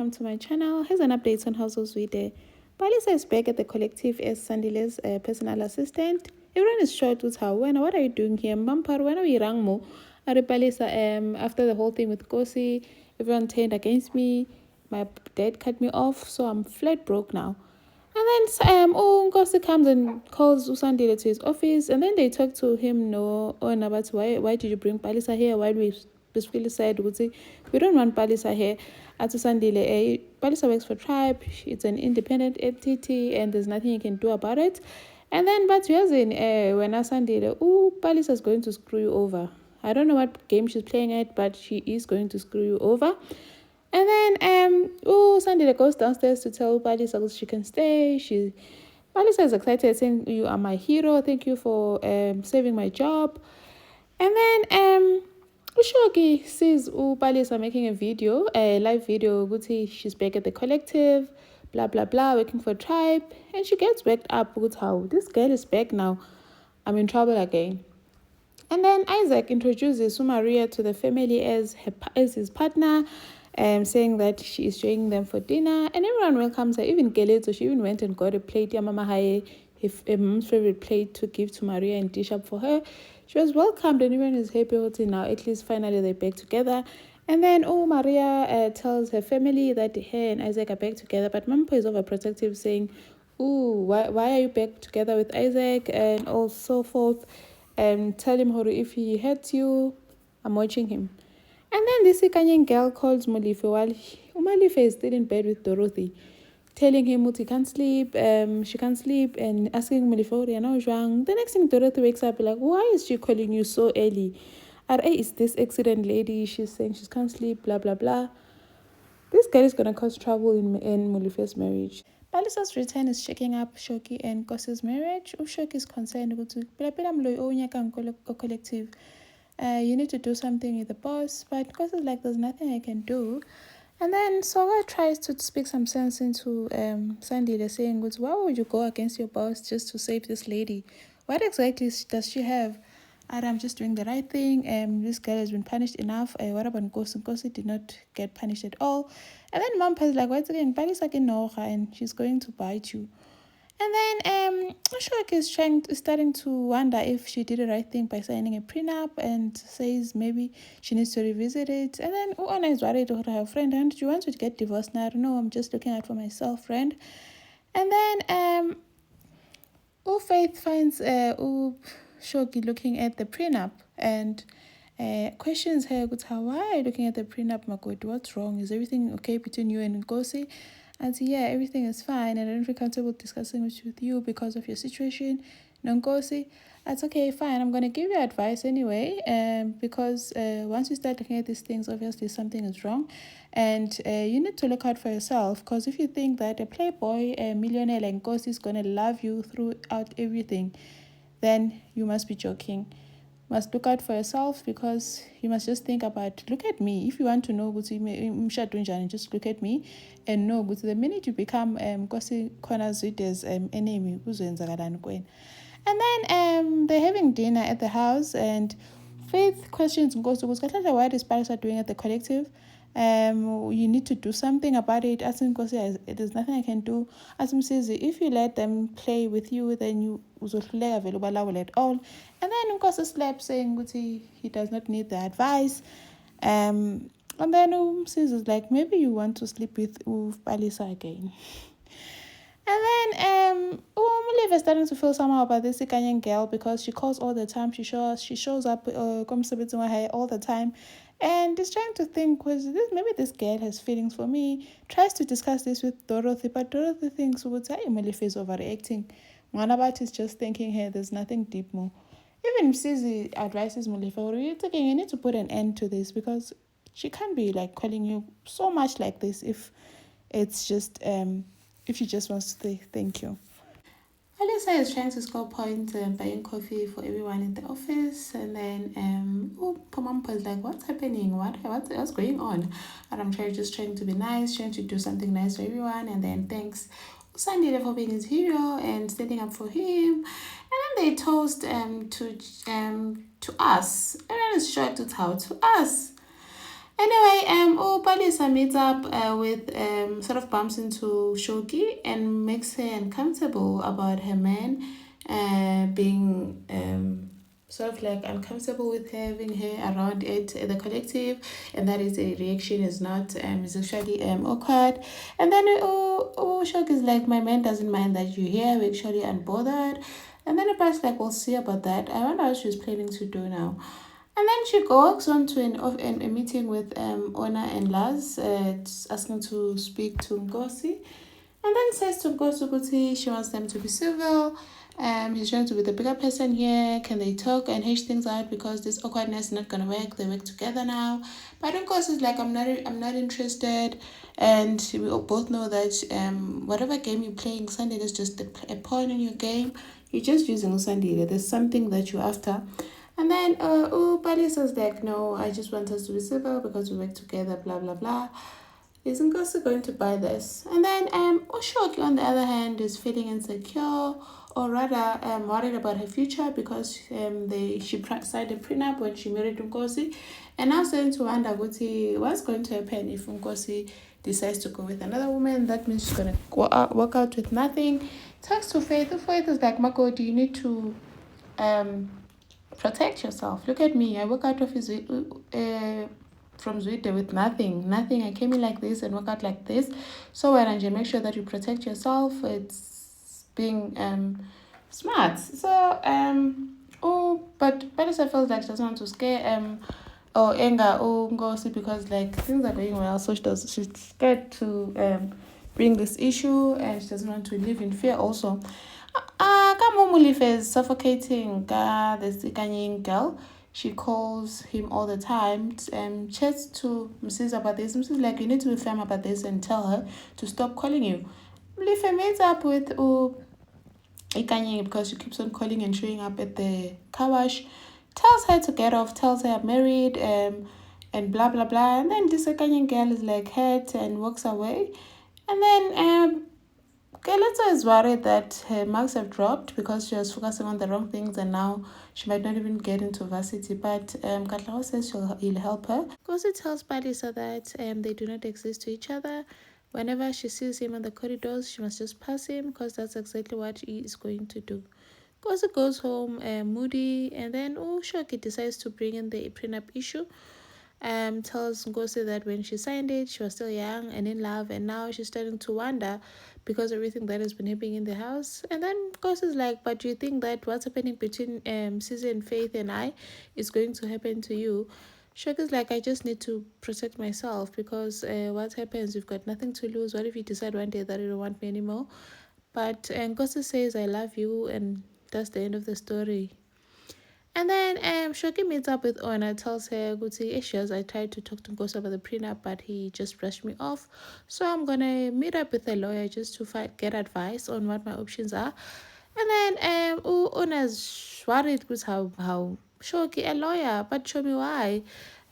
welcome to my channel. Here's an update on House of Zwide. Palisa is back at the collective as Sandile's personal assistant. Everyone is shocked with her. What are you doing here? Mampar, when are we rang mo? Are Palisa, after the whole thing with Kosi, everyone turned against me. My dad cut me off, so I'm flat broke now. And then Nkosi comes and calls Usandile to his office, and then they talk to him. No, about why did you bring Palisa here? Why we basically said we don't want Palisa here. At Usandile, Palisa works for Tribe. It's an independent entity, and there's nothing you can do about it. And then, but when Usandile, Palisa is going to screw you over. I don't know what game she's playing at, but she is going to screw you over. And then Sandile goes downstairs to tell Palisa she can stay. Palisa is excited, saying, "You are my hero. Thank you for saving my job." And then Ushoki sees Palisa making a live video. Guti, she's back at the collective, blah blah blah, working for Tribe, and she gets worked up with how this girl is back now. I'm in trouble again. And then Isaac introduces Sumaria to the family as his partner, saying that she is joining them for dinner. And everyone welcomes her, even Geleto. She even went and got a plate, Mama Haye, a mom's favorite plate to give to Maria and dish up for her. She was welcomed and everyone is happy with it now. At least finally they're back together. And then Maria tells her family that her and Isaac are back together. But Mampo is overprotective, saying, why are you back together with Isaac? And all so forth. Tell him how if he hurts you, I'm watching him. And then this Ikanyan girl calls Molife while Molife is still in bed with Dorothy, telling him she can't sleep, and asking Molife, the next thing Dorothy wakes up like, why is she calling you so early? RA is this accident lady, she's saying she can't sleep, blah blah blah. This girl is gonna cause trouble in Molife's marriage. Palisa's return is shaking up Shoki and Kosi's marriage. Shoki is concerned with collective. You need to do something with the boss, but Kosi is like, there's nothing I can do. And then Soga tries to speak some sense into Sandy. They're saying, why would you go against your boss just to save this lady? What exactly does she have? I'm just doing the right thing. This girl has been punished enough. What about Nkosi? Nkosi did not get punished at all. And then Mom is like, what's again? Paris again, and she's going to bite you. And then Ashok is starting to wonder if she did the right thing by signing a prenup, and says maybe she needs to revisit it. And then Anna is worried to her friend, and do you want to get divorced now? No, I'm just looking out for myself, friend. And then Faith finds Shoki looking at the prenup and questions her, why are you looking at the prenup, Makoti? What's wrong? Is everything okay between you and Ngozi? And so, yeah, everything is fine, and I don't feel comfortable discussing it with you because of your situation. Ngozi, that's okay, fine. I'm going to give you advice anyway, because once you start looking at these things, obviously something is wrong, and you need to look out for yourself, because if you think that a playboy, a millionaire like Ngozi is going to love you throughout everything, then you must be joking. You must look out for yourself, because you must just think about, look at me. If you want to know, just look at me and know, the minute you become Nkosi Zwide's enemy, and then they're having dinner at the house, and Faith questions Nkosi, what is Paris doing at the collective? You need to do something about it. Asim Nkosi, there's nothing I can do. Asim says, if you let them play with you, then you uzohluleka available at all. And then Nkosi slaps, saying he does not need the advice. And then says is like, maybe you want to sleep with Palisa again. And then Mulive is starting to feel somehow about this Ikanyan girl, because she calls all the time. She shows up all the time, and is trying to think, maybe this girl has feelings for me. Tries to discuss this with Dorothy, but Dorothy thinks Mulive is overreacting. Mwanabat is just thinking, hey, there's nothing deep more. Even Sizi advises Mulive, you need to put an end to this, because she can't be like calling you so much like this if it's just if she just wants to say thank you. Alisa is trying to score points buying coffee for everyone in the office, and then Pomampa is like, what's happening? What's going on? And I'm just trying to be nice, trying to do something nice for everyone, and then thanks Sandile for being his hero and standing up for him. And then they toast to us. Everyone is shocked with how to us. Anyway, Palisa meets up with sort of bumps into Shoki and makes her uncomfortable about her man being sort of like uncomfortable with having her around the collective, and that is a reaction is not is actually awkward. And then Shoki is like, my man doesn't mind that you're here, we're actually unbothered. And then the past like, we'll see about that. I wonder what she's planning to do now. And then she walks on to a meeting with Ona and Laz, asking to speak to Ngosi. And then says to Ngosi Kuti she wants them to be civil. She's trying to be the bigger person here. Can they talk and hash things out because this awkwardness is not gonna work? They work together now. But Ngosi is like, I'm not interested. And we all both know that whatever game you're playing, Sunday is just a pawn in your game. You're just using Sunday. There's something that you're after. And then Bali says like, no, I just want us to be civil because we work together, blah blah blah. Isn't Ngozi going to buy this? And then Oshoki on the other hand is feeling insecure, or rather worried about her future because she signed a prenup when she married Ngozi, and now starting to wonder what's going to happen if Ngozi decides to go with another woman. That means she's gonna walk out with nothing. Talks to Faith. Faith is like, Mako, do you need to um protect yourself? Look at me. I walk out of from Zwide with nothing. I came in like this and work out like this. So why don't you make sure that you protect yourself? It's being smart. So but Palisa feels like she doesn't want to scare or anger Ngosi because like things are going well. So she's scared to bring this issue, and she doesn't want to live in fear also. Kamumulife is suffocating this Ikanyin girl. She calls him all the time and chats to Mrs. about this. Mrs. like, you need to be firm about this and tell her to stop calling you. Mulife meets up with Ikanyin because she keeps on calling and showing up at the car wash. Tells her to get off, tells her I'm married, and blah blah blah. And then this Ikanyin girl is like hurt and walks away. And then Keleto is worried that her marks have dropped because she was focusing on the wrong things and now she might not even get into varsity. But Katlao says he'll help her. Kosi tells Palisa that they do not exist to each other. Whenever she sees him on the corridors, she must just pass him because that's exactly what he is going to do. Kosi goes home moody, and then Shoki decides to bring in the prenup issue. Tells Ngozi that when she signed it, she was still young and in love, and now she's starting to wonder because of everything that has been happening in the house. And then Ngozi is like, but do you think that what's happening between Susan, Faith, and I is going to happen to you? Shoka's like, I just need to protect myself because what happens, you've got nothing to lose. What if you decide one day that you don't want me anymore? But Ngozi says, I love you, and that's the end of the story. And then Shoki meets up with Ona, tells her, Guti issues. I tried to talk to Ngosi about the prenup, but he just brushed me off. So I'm going to meet up with a lawyer just to get advice on what my options are. And then Ona's worried with how Shoki, a lawyer, but show me why.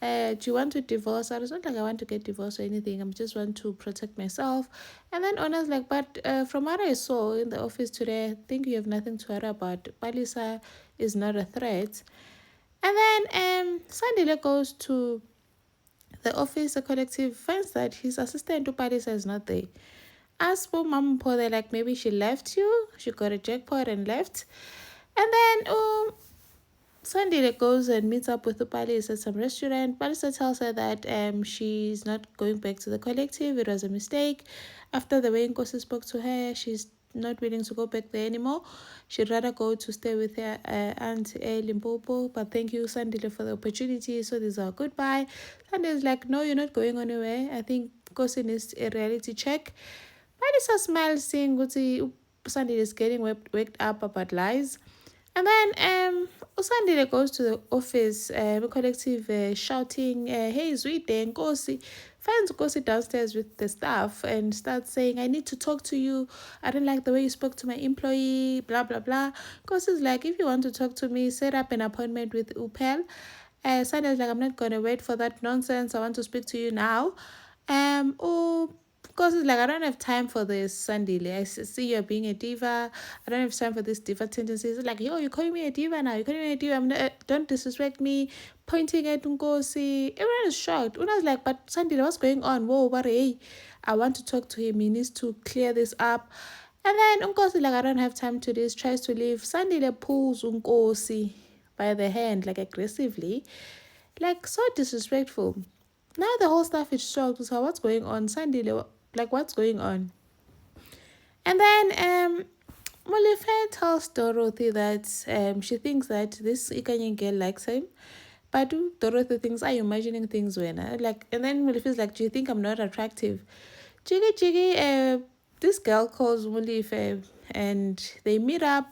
Do you want to divorce? I was not like I want to get divorced or anything. I just want to protect myself. And then Ona's like, but from what I saw in the office today, I think you have nothing to worry about. Palisa is not a threat. And then Sandile goes to the office, the collective, finds that his assistant to Palisa is not there. As for Mampo, they're like, maybe she left you. She got a jackpot and left. And then Sunday goes and meets up with Palisa at some restaurant. Palisa tells her that she's not going back to the collective. It was a mistake. After the way Nkosi spoke to her, she's not willing to go back there anymore. She'd rather go to stay with her aunt Limpopo. But thank you, Sandile, for the opportunity. So this is our goodbye. Sandile's like, no, you're not going anywhere. I think Nkosi needs a reality check. Palisa smiles, seeing Sandile is getting waked up about lies. And then Usandile goes to the office, collective shouting, hey, Zwide, Nkosi. Finds Nkosi downstairs with the staff and starts saying, I need to talk to you. I don't like the way you spoke to my employee, blah, blah, blah. Nkosi's like, if you want to talk to me, set up an appointment with Upel. Sandile's like, I'm not going to wait for that nonsense. I want to speak to you now. course, it's like, I don't have time for this, Sandile. See you're being a diva. I don't have time for this diva tendencies. It's like, yo, you're calling me a diva now. You're calling me a diva. Don't disrespect me. Pointing at Nkosi. Everyone is shocked. Una was like, but Sandile, what's going on? Whoa, but hey, I want to talk to him. He needs to clear this up. And then Nkosi, like, I don't have time to this, tries to leave. Sandile pulls Nkosi by the hand, like, aggressively. Like, so disrespectful. Now the whole staff is shocked. So what's going on? Sandile, like, what's going on? And then Molefe tells Dorothy that she thinks that this Ikanyan girl likes him. But Dorothy thinks, are you imagining things when? Like, and then Molefe's like, do you think I'm not attractive? Jiggy, this girl calls Molefe and they meet up.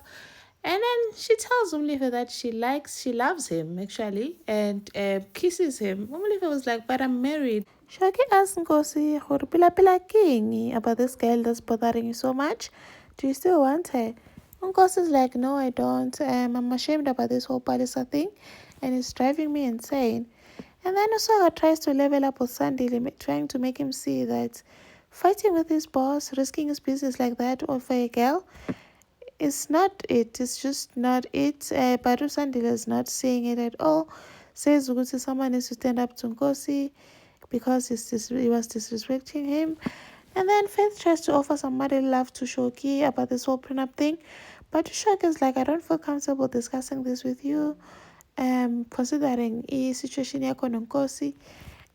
And then she tells Molefe that she loves him actually, and kisses him. Molefe was like, but I'm married. Shaki asked Nkosi, pila king about this girl that's bothering you so much. Do you still want her? Nkosi's like, no, I don't. I'm ashamed about this whole Palisa thing, and it's driving me insane. And then Usoga tries to level up with Sandile, trying to make him see that fighting with his boss, risking his business like that over a girl, it's not it. It's just not it. Badu Sandile is not seeing it at all. Says Uguti someone needs to stand up to Nkosi because he was disrespecting him. And then Faith tries to offer some motherly love to Shoki about this whole prenup thing. But Shoki is like, I don't feel comfortable discussing this with you. Considering his situation here con Nkosi.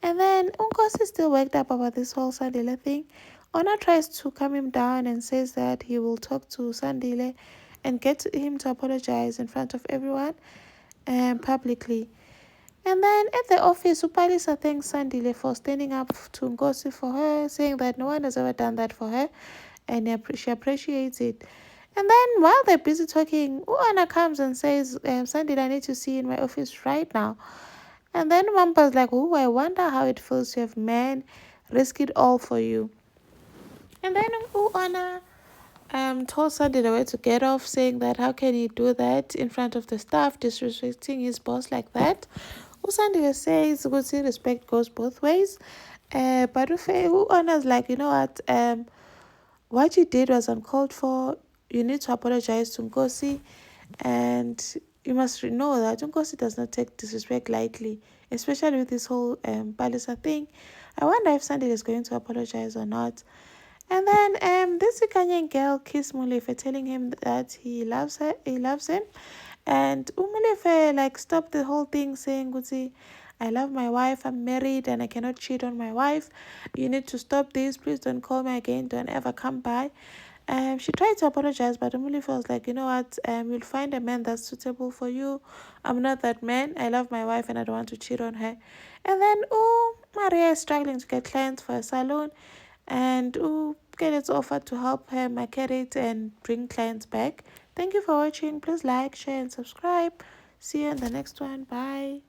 And then Nkosi is still worked up about this whole Sandile thing. Ona tries to calm him down and says that he will talk to Sandile and get him to apologize in front of everyone publicly. And then at the office, Upalisa thanks Sandile for standing up to Nkosi for her, saying that no one has ever done that for her and she appreciates it. And then while they're busy talking, Uana comes and says, Sandile, I need to see you in my office right now. And then Wampa's like, oh, I wonder how it feels to have men risk it all for you. And then Uana told Sandile the way to get off, saying that how can he do that in front of the staff, disrespecting his boss like that. Sandile says good respect goes both ways. But Uana's like, you know what you did was uncalled for. You need to apologize to Nkosi, and you must know that Nkosi does not take disrespect lightly, especially with this whole Palisa thing. I wonder if Sandile is going to apologize or not. And then this Ikanyan girl kissed Molefe, telling him that he loves him. And Molefe like stopped the whole thing, saying, Guti, I love my wife, I'm married and I cannot cheat on my wife. You need to stop this, please don't call me again, don't ever come by. She tried to apologize, but Molefe was like, you know what, you'll find a man that's suitable for you. I'm not that man. I love my wife and I don't want to cheat on her. And then Maria is struggling to get clients for a salon, and get offered to help her market it and bring clients back. Thank you for watching. Please like, share and subscribe. See you in the next one. Bye.